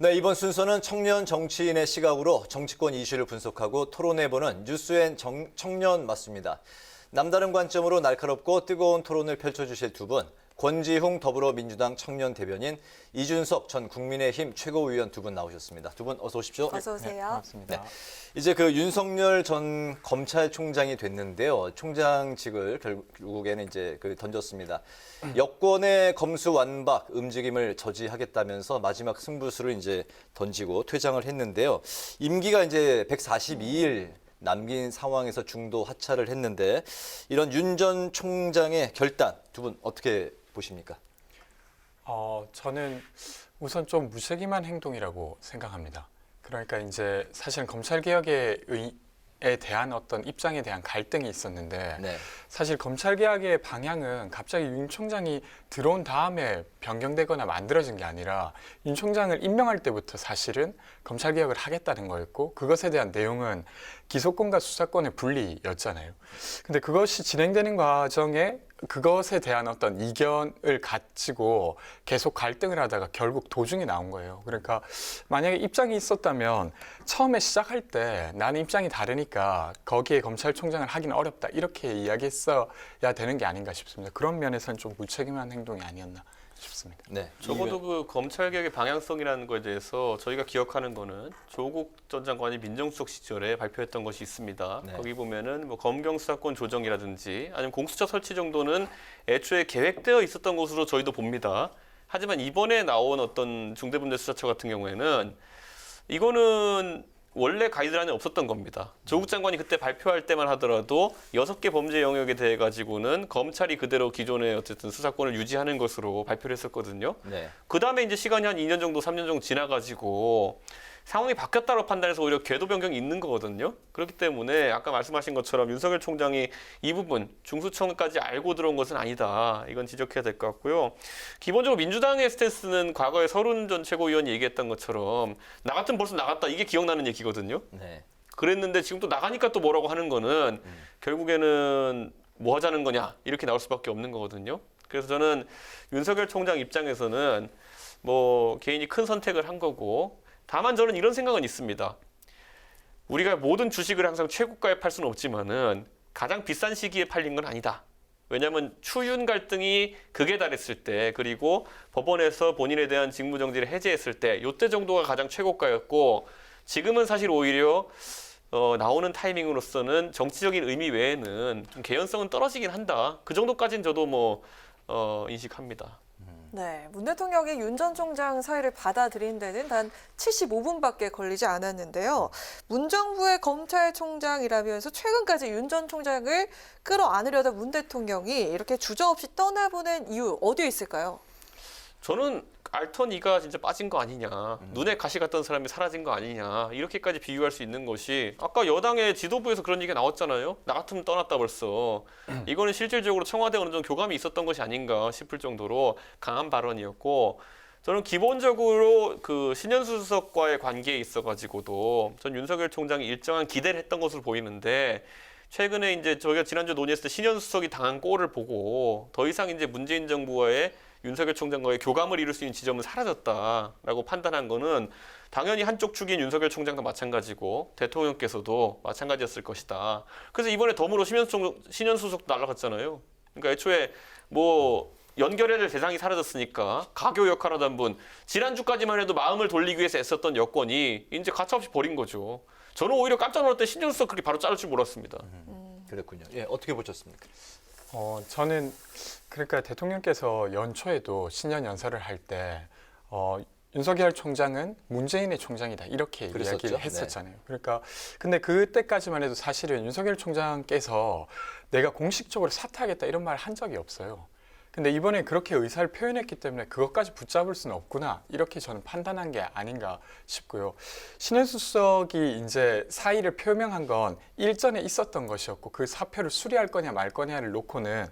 네, 이번 순서는 청년 정치인의 시각으로 정치권 이슈를 분석하고 토론해보는 뉴스엔 청년 맞습니다. 남다른 관점으로 날카롭고 뜨거운 토론을 펼쳐주실 두 분, 권지웅 더불어민주당 청년 대변인, 이준석 전 국민의힘 최고위원 두 분 나오셨습니다. 두 분 어서 오십시오. 어서 오세요. 네, 반갑습니다. 네. 이제 그 윤석열 전 검찰총장이 됐는데요. 총장직을 결국에는 이제 던졌습니다. 여권의 검수완박 움직임을 저지하겠다면서 마지막 승부수를 이제 던지고 퇴장을 했는데요. 임기가 이제 142일 남긴 상황에서 중도 하차를 했는데 이런 윤 전 총장의 결단 두 분 어떻게 보십니까? 저는 우선 좀 무책임한 행동이라고 생각합니다. 그러니까 이제 사실 검찰개혁에 대한 어떤 입장에 대한 갈등이 있었는데 네. 사실 검찰개혁의 방향은 갑자기 윤 총장이 들어온 다음에 변경되거나 만들어진 게 아니라 윤 총장을 임명할 때부터 사실은 검찰개혁을 하겠다는 거였고 그것에 대한 내용은 기소권과 수사권의 분리였잖아요. 근데 그것이 진행되는 과정에 그것에 대한 어떤 이견을 가지고 계속 갈등을 하다가 결국 도중에 나온 거예요. 그러니까 만약에 입장이 있었다면 처음에 시작할 때 나는 입장이 다르니까 거기에 검찰총장을 하기는 어렵다 이렇게 이야기했어야 되는 게 아닌가 싶습니다. 그런 면에서는 좀 무책임한 행동이 아니었나 싶습니다. 네. 적어도 그 검찰개혁의 방향성이라는 것에 대해서 저희가 기억하는 거는 조국 전 장관이 민정수석 시절에 발표했던 것이 있습니다. 네. 거기 보면은 뭐 검경 수사권 조정이라든지 아니면 공수처 설치 정도는 애초에 계획되어 있었던 것으로 저희도 봅니다. 하지만 이번에 나온 어떤 중대범죄수사처 같은 경우에는 이거는 원래 가이드라인에 없었던 겁니다. 조국 장관이 그때 발표할 때만 하더라도 6개 범죄 영역에 대해 가지고는 검찰이 그대로 기존의 어쨌든 수사권을 유지하는 것으로 발표를 했었거든요. 네. 그 다음에 이제 시간이 한 2년 정도, 3년 정도 지나가지고 상황이 바뀌었다고 판단해서 오히려 궤도 변경이 있는 거거든요. 그렇기 때문에 아까 말씀하신 것처럼 윤석열 총장이 이 부분 중수청까지 알고 들어온 것은 아니다. 이건 지적해야 될 것 같고요. 기본적으로 민주당의 스탠스는 과거에 서른 전 최고위원이 얘기했던 것처럼 나 같으면 벌써 나갔다. 이게 기억나는 얘기거든요. 네. 그랬는데 지금 또 나가니까 또 뭐라고 하는 거는 결국에는 뭐 하자는 거냐 이렇게 나올 수밖에 없는 거거든요. 그래서 저는 윤석열 총장 입장에서는 뭐 개인이 큰 선택을 한 거고 다만 저는 이런 생각은 있습니다. 우리가 모든 주식을 항상 최고가에 팔 수는 없지만은 가장 비싼 시기에 팔린 건 아니다. 왜냐하면 추윤 갈등이 극에 달했을 때 그리고 법원에서 본인에 대한 직무정지를 해제했을 때 이때 정도가 가장 최고가였고 지금은 사실 오히려 나오는 타이밍으로서는 정치적인 의미 외에는 좀 개연성은 떨어지긴 한다. 그 정도까지는 저도 뭐 인식합니다. 네, 문 대통령이 윤 전 총장 사의를 받아들인 데는 단 75분밖에 걸리지 않았는데요. 문 정부의 검찰총장이라면서 최근까지 윤 전 총장을 끌어안으려다 문 대통령이 이렇게 주저없이 떠나보낸 이유 어디에 있을까요? 저는 알턴 이가 진짜 빠진 거 아니냐, 눈에 가시 갔던 사람이 사라진 거 아니냐 이렇게까지 비유할 수 있는 것이 아까 여당의 지도부에서 그런 얘기가 나왔잖아요. 나 같으면 떠났다 벌써. 이거는 실질적으로 청와대 어느 정도 교감이 있었던 것이 아닌가 싶을 정도로 강한 발언이었고 저는 기본적으로 그 신현수 수석과의 관계에 있어가지고도 전 윤석열 총장이 일정한 기대를 했던 것으로 보이는데 최근에 이제 저희가 지난주 논의했을 때 신현수 수석이 당한 꼴을 보고 더 이상 이제 문재인 정부와의 윤석열 총장과의 교감을 이룰 수 있는 지점은 사라졌다라고 판단한 거는 당연히 한쪽 축인 윤석열 총장도 마찬가지고 대통령께서도 마찬가지였을 것이다. 그래서 이번에 덤으로 신현수 수석도 날아갔잖아요. 그러니까 애초에 뭐 연결해야 될 대상이 사라졌으니까 가교 역할하던 분 지난주까지만 해도 마음을 돌리기 위해서 애썼던 여권이 이제 가차없이 버린 거죠. 저는 오히려 깜짝 놀랄 때 신현수 수석 그렇게 바로 자를 줄 몰랐습니다. 그랬군요. 예, 어떻게 보셨습니까? 저는 그러니까 대통령께서 연초에도 신년 연설을 할 때 윤석열 총장은 문재인의 총장이다 이렇게 그랬었죠? 이야기를 했었잖아요. 그러니까 근데 그때까지만 해도 사실은 윤석열 총장께서 내가 공식적으로 사퇴하겠다 이런 말 한 적이 없어요. 근데 이번에 그렇게 의사를 표현했기 때문에 그것까지 붙잡을 수는 없구나 이렇게 저는 판단한 게 아닌가 싶고요. 신현수 수석이 이제 사의를 표명한 건 일전에 있었던 것이었고 그 사표를 수리할 거냐 말 거냐를 놓고는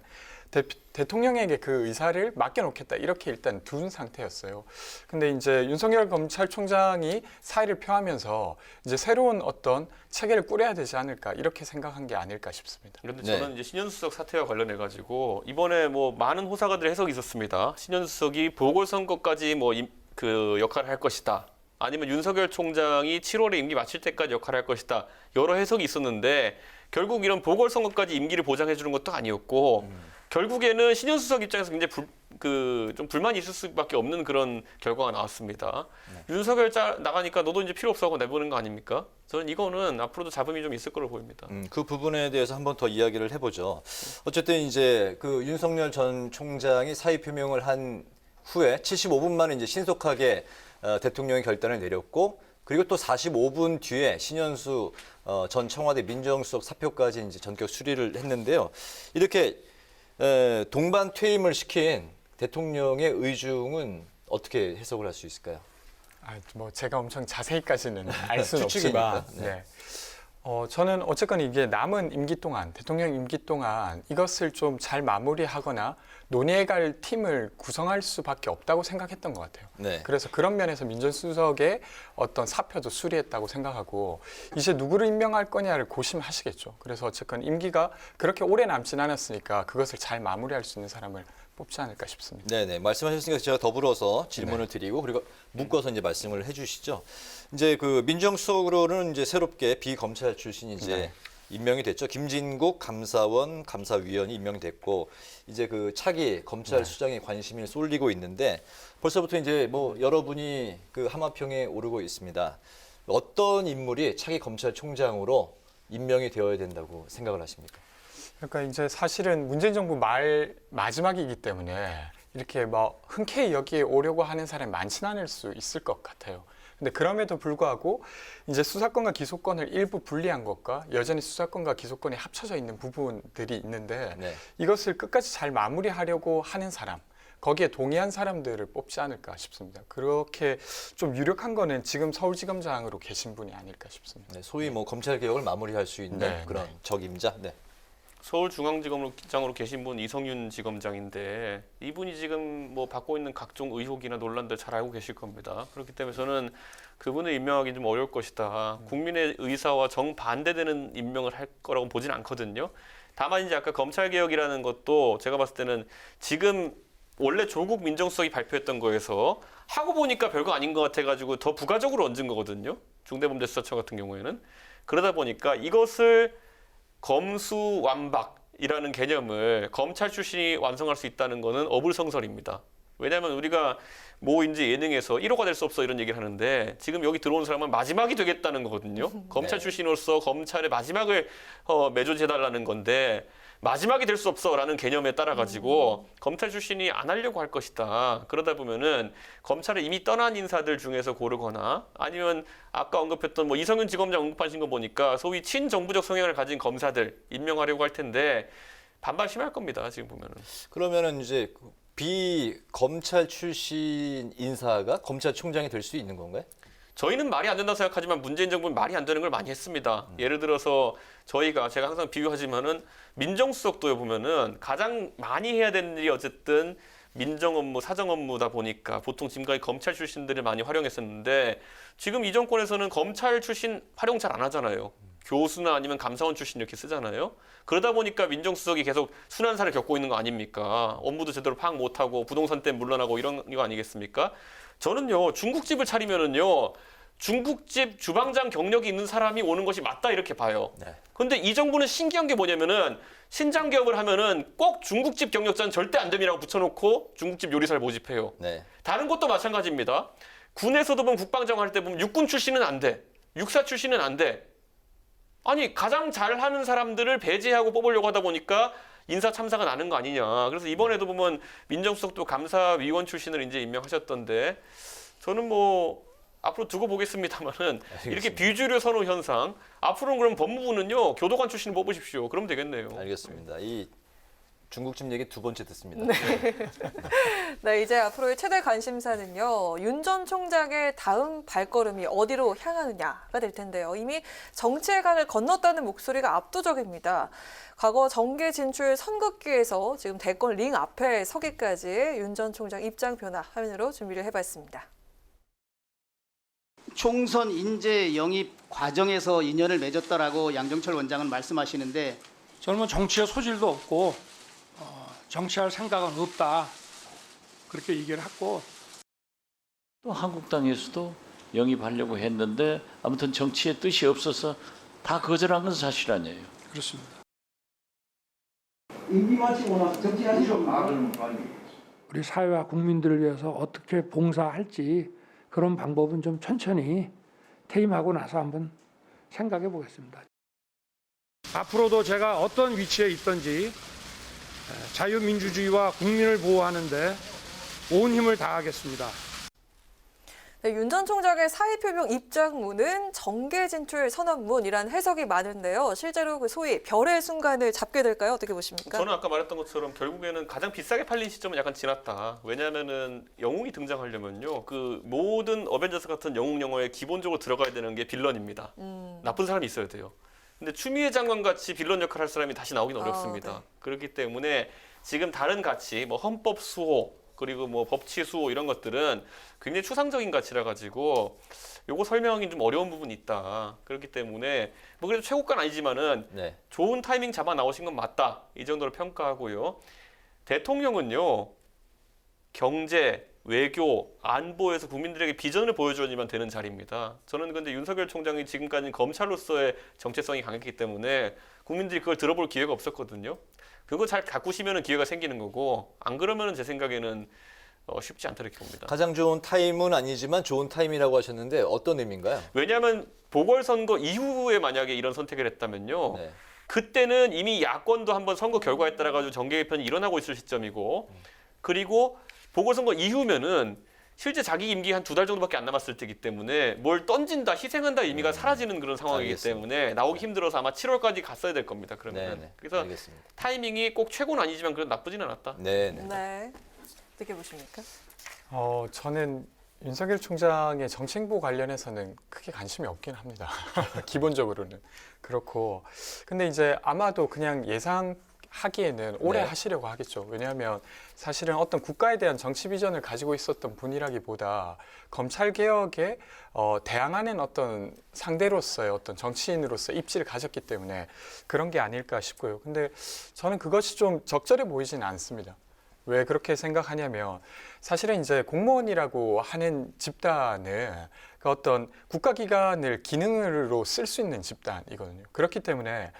대통령에게 그 의사를 맡겨놓겠다 이렇게 일단 둔 상태였어요. 근데 이제 윤석열 검찰총장이 사의를 표하면서 이제 새로운 어떤 체계를 꾸려야 되지 않을까 이렇게 생각한 게 아닐까 싶습니다. 그런데 네. 저는 이제 신현수 수석 사태와 관련해 가지고 이번에 뭐 많은 호사가들의 해석이 있었습니다. 신현수 수석이 보궐선거까지 뭐 그 역할을 할 것이다. 아니면 윤석열 총장이 7월에 임기 마칠 때까지 역할을 할 것이다. 여러 해석이 있었는데 결국 이런 보궐선거까지 임기를 보장해 주는 것도 아니었고 결국에는 신현수석 입장에서 굉장히 좀 불만이 있을 수밖에 없는 그런 결과가 나왔습니다. 윤석열 나가니까 너도 이제 필요 없어 하고 내보는 거 아닙니까? 저는 이거는 앞으로도 잡음이 좀 있을 거로 보입니다. 그 부분에 대해서 한번 더 이야기를 해보죠. 어쨌든 이제 그 윤석열 전 총장이 사의 표명을 한 후에 75분 만에 이제 신속하게 대통령이 결단을 내렸고, 그리고 또 45분 뒤에 신현수 전 청와대 민정수석 사표까지 이제 전격 수리를 했는데요. 이렇게 동반 퇴임을 시킨 대통령의 의중은 어떻게 해석을 할 수 있을까요? 뭐 제가 엄청 자세히까지는 알 수는 추측이니까. 없지만, 네. 저는 어쨌건 이게 남은 임기 동안, 대통령 임기 동안 이것을 좀 잘 마무리하거나 논의해갈 팀을 구성할 수밖에 없다고 생각했던 것 같아요. 네. 그래서 그런 면에서 민정수석의 어떤 사표도 수리했다고 생각하고, 이제 누구를 임명할 거냐를 고심하시겠죠. 그래서 어쨌건 임기가 그렇게 오래 남진 않았으니까 그것을 잘 마무리할 수 있는 사람을 뽑지 않을까 싶습니다. 네네, 말씀하셨으니까 제가 더불어서 질문을 드리고, 그리고 묶어서 이제 말씀을 해주시죠. 이제 그 민정수석으로는 이제 새롭게 비검찰 출신이 이제 임명이 됐죠. 김진국 감사원 감사위원이 임명됐고, 이제 그 차기 검찰 수장에 관심이 쏠리고 있는데, 벌써부터 이제 뭐 여러분이 그 하마평에 오르고 있습니다. 어떤 인물이 차기 검찰총장으로 임명이 되어야 된다고 생각을 하십니까? 그러니까 이제 사실은 문재인 정부 마지막이기 때문에 이렇게 뭐 흔쾌히 여기에 오려고 하는 사람이 많지는 않을 수 있을 것 같아요. 근데 그럼에도 불구하고 이제 수사권과 기소권을 일부 분리한 것과 여전히 수사권과 기소권이 합쳐져 있는 부분들이 있는데, 네. 이것을 끝까지 잘 마무리하려고 하는 사람, 거기에 동의한 사람들을 뽑지 않을까 싶습니다. 그렇게 좀 유력한 거는 지금 서울지검장으로 계신 분이 아닐까 싶습니다. 네, 소위 뭐 검찰 개혁을 마무리할 수 있는 네, 그런 적임자. 네. 서울중앙지검장으로 계신 분 이성윤 지검장인데, 이분이 지금 뭐 받고 있는 각종 의혹이나 논란들 잘 알고 계실 겁니다. 그렇기 때문에 저는 그분을 임명하기 좀 어려울 것이다. 국민의 의사와 정반대되는 임명을 할 거라고 보진 않거든요. 다만 이제 아까 검찰개혁이라는 것도 제가 봤을 때는 지금 원래 조국 민정수석이 발표했던 거에서 하고 보니까 별거 아닌 것 같아가지고 더 부가적으로 얹은 거거든요. 중대범죄수사처 같은 경우에는. 그러다 보니까 이것을 검수완박이라는 개념을 검찰 출신이 완성할 수 있다는 것은 어불성설입니다. 왜냐하면 우리가 뭐 이제 예능에서 1호가 될 수 없어 이런 얘기를 하는데, 지금 여기 들어온 사람은 마지막이 되겠다는 거거든요. 검찰 출신으로서 검찰의 마지막을 매조지해달라는 건데, 마지막이 될 수 없어라는 개념에 따라 가지고 검찰 출신이 안 하려고 할 것이다. 그러다 보면은 검찰을 이미 떠난 인사들 중에서 고르거나, 아니면 아까 언급했던 뭐 이성윤 지검장 언급하신 거 보니까 소위 친정부적 성향을 가진 검사들 임명하려고 할 텐데 반발 심할 겁니다. 지금 보면은. 그러면은 이제 비검찰 출신 인사가 검찰총장이 될 수 있는 건가요? 저희는 말이 안 된다고 생각하지만 문재인 정부는 말이 안 되는 걸 많이 했습니다. 예를 들어서 제가 항상 비유하지만은 민정수석도 보면은 가장 많이 해야 되는 일이 어쨌든 민정 업무, 사정 업무다 보니까 보통 지금까지 검찰 출신들을 많이 활용했었는데, 지금 이 정권에서는 검찰 출신 활용 잘 안 하잖아요. 교수나 아니면 감사원 출신 이렇게 쓰잖아요. 그러다 보니까 민정수석이 계속 순환사를 겪고 있는 거 아닙니까? 업무도 제대로 파악 못하고 부동산 때문에 물러나고 이런 거 아니겠습니까? 저는요, 중국집을 차리면은요, 중국집 주방장 경력이 있는 사람이 오는 것이 맞다 이렇게 봐요. 네. 근데 이 정부는 신기한 게 뭐냐면은 신장 개업을 하면은 꼭 중국집 경력자는 절대 안 됩니다라고 붙여놓고 중국집 요리사를 모집해요. 네. 다른 것도 마찬가지입니다. 군에서도 보면 국방장 할 때 보면 육군 출신은 안 돼. 육사 출신은 안 돼. 아니 가장 잘하는 사람들을 배제하고 뽑으려고 하다 보니까 인사 참사가 나는 거 아니냐. 그래서 이번에도 보면 민정수석도 감사위원 출신을 이제 임명하셨던데, 저는 뭐 앞으로 두고 보겠습니다만은 이렇게 비주류 선호 현상, 앞으로는 그럼 법무부는요 교도관 출신을 뽑으십시오. 그럼 되겠네요. 알겠습니다. 이 중국집 얘기 두 번째 듣습니다. 네, 이제 앞으로의 최대 관심사는요, 윤 전 총장의 다음 발걸음이 어디로 향하느냐가 될 텐데요. 이미 정치의 강을 건넜다는 목소리가 압도적입니다. 과거 정계 진출 선긋기에서 지금 대권 링 앞에 서기까지 윤 전 총장 입장 변화 화면으로 준비를 해봤습니다. 총선 인재 영입 과정에서 인연을 맺었다라고 양정철 원장은 말씀하시는데, 저는 뭐 정치의 소질도 없고 정치할 생각은 없다 그렇게 얘기를 했고, 또 한국당에서도 영입하려고 했는데 아무튼 정치의 뜻이 없어서 다 거절한 건 사실 아니에요. 그렇습니다. 임기 마치고 나서 정치하시죠. 우리 사회와 국민들을 위해서 어떻게 봉사할지 그런 방법은 좀 천천히 퇴임하고 나서 한번 생각해 보겠습니다. 앞으로도 제가 어떤 위치에 있든지 자유민주주의와 국민을 보호하는 데 온 힘을 다하겠습니다. 네, 윤 전 총장의 사의표명 입장문은 정계 진출 선언문이라는 해석이 많은데요. 실제로 그 소위 별의 순간을 잡게 될까요? 어떻게 보십니까? 저는 아까 말했던 것처럼 결국에는 가장 비싸게 팔린 시점은 약간 지났다. 왜냐하면은 영웅이 등장하려면요, 그 모든 어벤져스 같은 영웅 영화에 기본적으로 들어가야 되는 게 빌런입니다. 나쁜 사람이 있어야 돼요. 근데 추미애 장관 같이 빌런 역할 할 사람이 다시 나오긴 어렵습니다. 네. 그렇기 때문에 지금 다른 가치, 뭐 헌법 수호 그리고 뭐 법치 수호 이런 것들은 굉장히 추상적인 가치라 가지고 요거 설명하기 좀 어려운 부분이 있다. 그렇기 때문에 뭐 그래도 최고가는 아니지만은 네. 좋은 타이밍 잡아 나오신 건 맞다. 이 정도로 평가하고요. 대통령은요, 경제, 외교, 안보에서 국민들에게 비전을 보여줘야만 되는 자리입니다. 저는 근데 윤석열 총장이 지금까지 검찰로서의 정체성이 강했기 때문에 국민들이 그걸 들어볼 기회가 없었거든요. 그거 잘 가꾸시면 기회가 생기는 거고, 안 그러면 제 생각에는 쉽지 않다 이렇게 봅니다. 가장 좋은 타임은 아니지만 좋은 타임이라고 하셨는데 어떤 의미인가요? 왜냐하면 보궐선거 이후에 만약에 이런 선택을 했다면요. 네. 그때는 이미 야권도 한번 선거 결과에 따라 가지고 정계 개편이 일어나고 있을 시점이고, 그리고 보궐선거 이후면은 실제 자기 임기 한 2달 정도밖에 안 남았을 때이기 때문에 뭘 던진다, 희생한다 의미가 사라지는 그런 상황이기 알겠습니다. 때문에 나오기 힘들어서 아마 7월까지 갔어야 될 겁니다. 네, 그러면 네. 그래서 알겠습니다. 타이밍이 꼭 최고는 아니지만 그래도 나쁘진 않았다. 네, 네. 네. 어떻게 보십니까? 저는 윤석열 총장의 정치행보 관련해서는 크게 관심이 없긴 합니다. 기본적으로는 그렇고, 근데 이제 아마도 그냥 예상하기에는 오래 네. 하시려고 하겠죠. 왜냐하면 사실은 어떤 국가에 대한 정치 비전을 가지고 있었던 분이라기보다 검찰 개혁에 대항하는 어떤 상대로서의 어떤 정치인으로서 입지를 가졌기 때문에 그런 게 아닐까 싶고요. 근데 저는 그것이 좀 적절해 보이지는 않습니다. 왜 그렇게 생각하냐면 사실은 이제 공무원이라고 하는 집단은 그 어떤 국가기관을 기능으로 쓸 수 있는 집단이거든요. 그렇기 때문에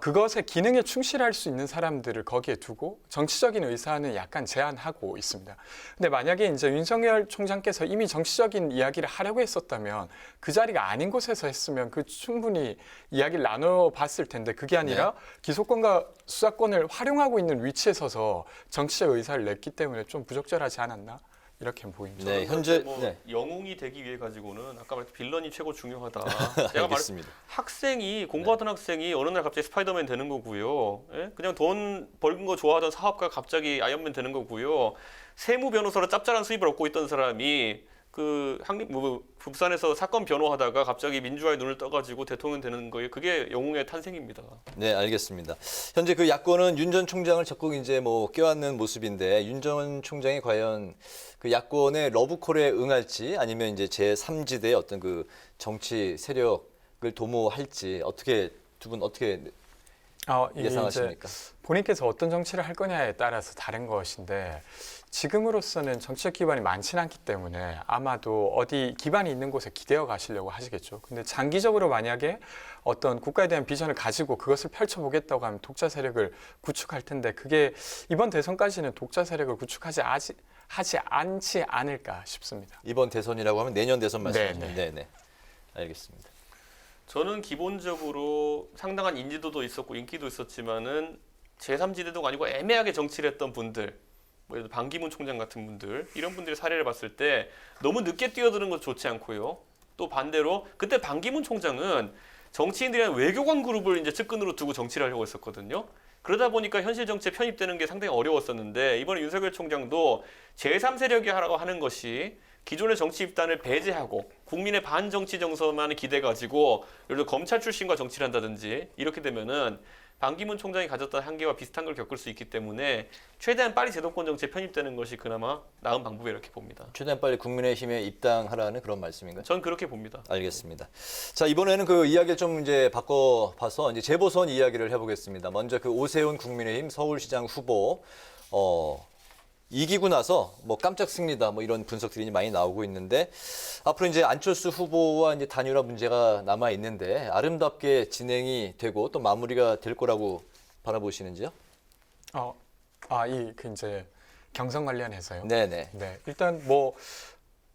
그것의 기능에 충실할 수 있는 사람들을 거기에 두고 정치적인 의사는 약간 제한하고 있습니다. 근데 만약에 이제 윤석열 총장께서 이미 정치적인 이야기를 하려고 했었다면 그 자리가 아닌 곳에서 했으면 그 충분히 이야기를 나눠봤을 텐데 그게 아니라 기소권과 수사권을 활용하고 있는 위치에 서서 정치적 의사를 냈기 때문에 좀 부적절하지 않았나? 이렇게 보입니다. 네, 현재 뭐 네. 영웅이 되기 위해 가지고는 아까 말했던 빌런이 최고 중요하다. 제가 알겠습니다. 학생이 공부하던 학생이 어느 날 갑자기 스파이더맨 되는 거고요. 예? 그냥 돈 벌는 거 좋아하던 사업가 갑자기 아이언맨 되는 거고요. 세무 변호사로 짭짤한 수입을 얻고 있던 사람이 그 부산에서 사건 변호하다가 갑자기 민주화의 눈을 떠가지고 대통령 되는 거예요. 그게 영웅의 탄생입니다. 네, 알겠습니다. 현재 그 야권은 윤 전 총장을 적극 이제 뭐 껴안는 모습인데 윤 전 총장이 과연 그 야권의 러브콜에 응할지 아니면 이제 제3지대의 어떤 그 정치 세력을 도모할지 어떻게 두 분 어떻게 이게 예상하십니까? 이제 본인께서 어떤 정치를 할 거냐에 따라서 다른 것인데 지금으로서는 정치적 기반이 많지는 않기 때문에 아마도 어디 기반이 있는 곳에 기대어 가시려고 하시겠죠. 근데 장기적으로 만약에 어떤 국가에 대한 비전을 가지고 그것을 펼쳐보겠다고 하면 독자 세력을 구축할 텐데 그게 이번 대선까지는 독자 세력을 구축하지 하지 않지 않을까 싶습니다. 이번 대선이라고 하면 내년 대선 말씀이시죠? 네, 네, 네. 알겠습니다. 저는 기본적으로 상당한 인지도도 있었고 인기도 있었지만은 제3지대도 아니고 애매하게 정치를 했던 분들, 뭐 예를 들어 반기문 총장 같은 분들, 이런 분들의 사례를 봤을 때 너무 늦게 뛰어드는 건 좋지 않고요. 또 반대로 그때 반기문 총장은 정치인들이랑 외교관 그룹을 이제 측근으로 두고 정치를 하려고 했었거든요. 그러다 보니까 현실 정치에 편입되는 게 상당히 어려웠었는데 이번에 윤석열 총장도 제3세력이 하라고 하는 것이 기존의 정치 입단을 배제하고 국민의 반정치 정서만 기대 가지고 예를 들어 검찰 출신과 정치를 한다든지 이렇게 되면은 반기문 총장이 가졌던 한계와 비슷한 걸 겪을 수 있기 때문에 최대한 빨리 제도권 정치에 편입되는 것이 그나마 나은 방법이 이렇게 봅니다. 최대한 빨리 국민의힘에 입당하라는 그런 말씀인가요? 전 그렇게 봅니다. 알겠습니다. 자, 이번에는 그 이야기를 좀 이제 바꿔봐서 이제 재보선 이야기를 해보겠습니다. 먼저 그 오세훈 국민의힘 서울시장 후보, 이기고 나서 뭐 깜짝 승리다 뭐 이런 분석들이 많이 나오고 있는데 앞으로 이제 안철수 후보와 이제 단일화 문제가 남아 있는데 아름답게 진행이 되고 또 마무리가 될 거라고 바라보시는지요? 그 이제 경선 관련해서요. 네네. 네, 일단 뭐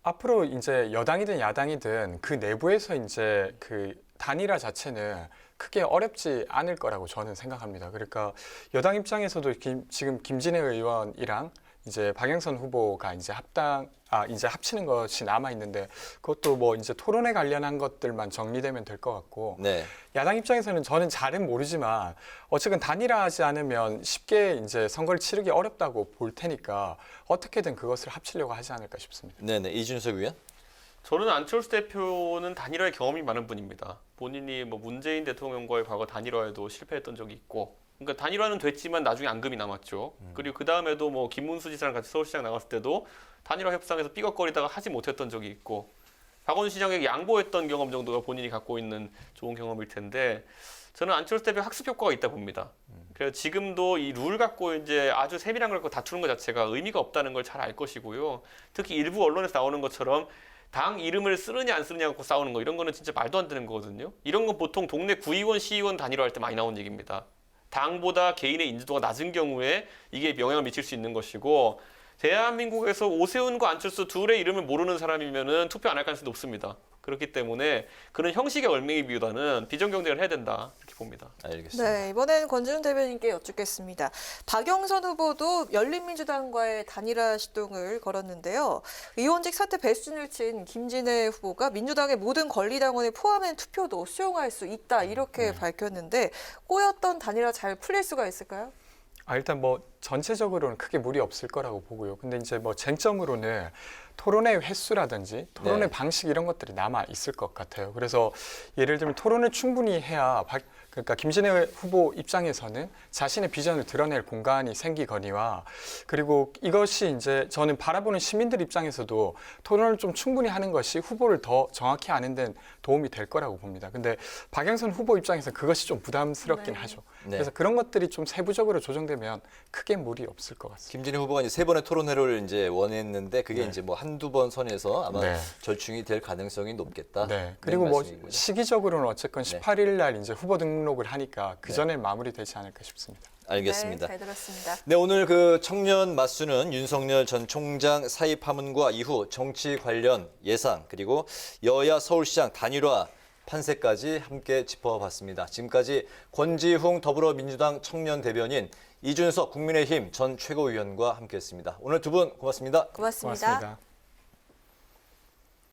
앞으로 이제 여당이든 야당이든 그 내부에서 이제 그 단일화 자체는 크게 어렵지 않을 거라고 저는 생각합니다. 그러니까 여당 입장에서도 지금 김진애 의원이랑 이제 박영선 후보가 이제 이제 합치는 것이 남아 있는데 그것도 뭐 이제 토론에 관련한 것들만 정리되면 될 것 같고 네. 야당 입장에서는 저는 잘은 모르지만 어쨌든 단일화하지 않으면 쉽게 이제 선거를 치르기 어렵다고 볼 테니까 어떻게든 그것을 합치려고 하지 않을까 싶습니다. 네네. 이준석 의원. 저는 안철수 대표는 단일화의 경험이 많은 분입니다. 본인이 뭐 문재인 대통령과의 과거 단일화에도 실패했던 적이 있고, 그러니까 단일화는 됐지만 나중에 앙금이 남았죠. 그리고 그 다음에도 뭐 김문수 지사랑 같이 서울시장 나갔을 때도 단일화 협상에서 삐걱거리다가 하지 못했던 적이 있고, 박원순 시장에게 양보했던 경험 정도가 본인이 갖고 있는 좋은 경험일 텐데, 저는 안철수 대표 학습 효과가 있다 봅니다. 그래서 지금도 이 룰 갖고 이제 아주 세밀한 걸 갖고 다투는 것 자체가 의미가 없다는 걸 잘 알 것이고요. 특히 일부 언론에서 나오는 것처럼 당 이름을 쓰느냐 안 쓰느냐 갖고 싸우는 거, 이런 거는 진짜 말도 안 되는 거거든요. 이런 건 보통 동네 구의원, 시의원 단일화할 때 많이 나오는 얘기입니다. 당보다 개인의 인지도가 낮은 경우에 이게 영향을 미칠 수 있는 것이고, 대한민국에서 오세훈과 안철수 둘의 이름을 모르는 사람이면은 투표 안 할 가능성이 높습니다. 그렇기 때문에 그런 형식의 얼매기보다는 비전경쟁을 해야 된다, 이렇게 봅니다. 알겠습니다. 네, 이번엔 권지훈 대변인께 여쭙겠습니다. 박영선 후보도 열린민주당과의 단일화 시동을 걸었는데요. 의원직 사퇴 배수진을 친 김진애 후보가 민주당의 모든 권리당원을 포함한 투표도 수용할 수 있다, 이렇게 밝혔는데 꼬였던 단일화 잘 풀릴 수가 있을까요? 일단 뭐 전체적으로는 크게 무리 없을 거라고 보고요. 근데 이제 뭐 쟁점으로는 토론의 횟수라든지 토론의 네. 방식 이런 것들이 남아 있을 것 같아요. 그래서 예를 들면 토론을 충분히 해야 그러니까 김진애 후보 입장에서는 자신의 비전을 드러낼 공간이 생기거니와, 그리고 이것이 이제 저는 바라보는 시민들 입장에서도 토론을 좀 충분히 하는 것이 후보를 더 정확히 아는 데는 도움이 될 거라고 봅니다. 근데 박영선 후보 입장에서 그것이 좀 부담스럽긴 하죠. 네. 그래서 그런 것들이 좀 세부적으로 조정되면 크게 무리 없을 것 같습니다. 김진애 후보가 이제 세 번의 토론회를 이제 원했는데 그게 이제 뭐 한두 번 선에서 아마 네. 절충이 될 가능성이 높겠다. 네. 그리고 뭐 말씀이군요. 시기적으로는 어쨌건 네. 18일 날 이제 후보 등록을 하니까 그 전에 마무리되지 않을까 싶습니다. 알겠습니다. 네, 잘 들었습니다. 네, 오늘 그 청년 맞수는 윤석열 전 총장 사의 파문과 이후 정치 관련 예상, 그리고 여야 서울시장 단일화 판세까지 함께 짚어봤습니다. 지금까지 권지웅 더불어민주당 청년 대변인, 이준석 국민의힘 전 최고위원과 함께했습니다. 오늘 두 분 고맙습니다. 고맙습니다. 고맙습니다.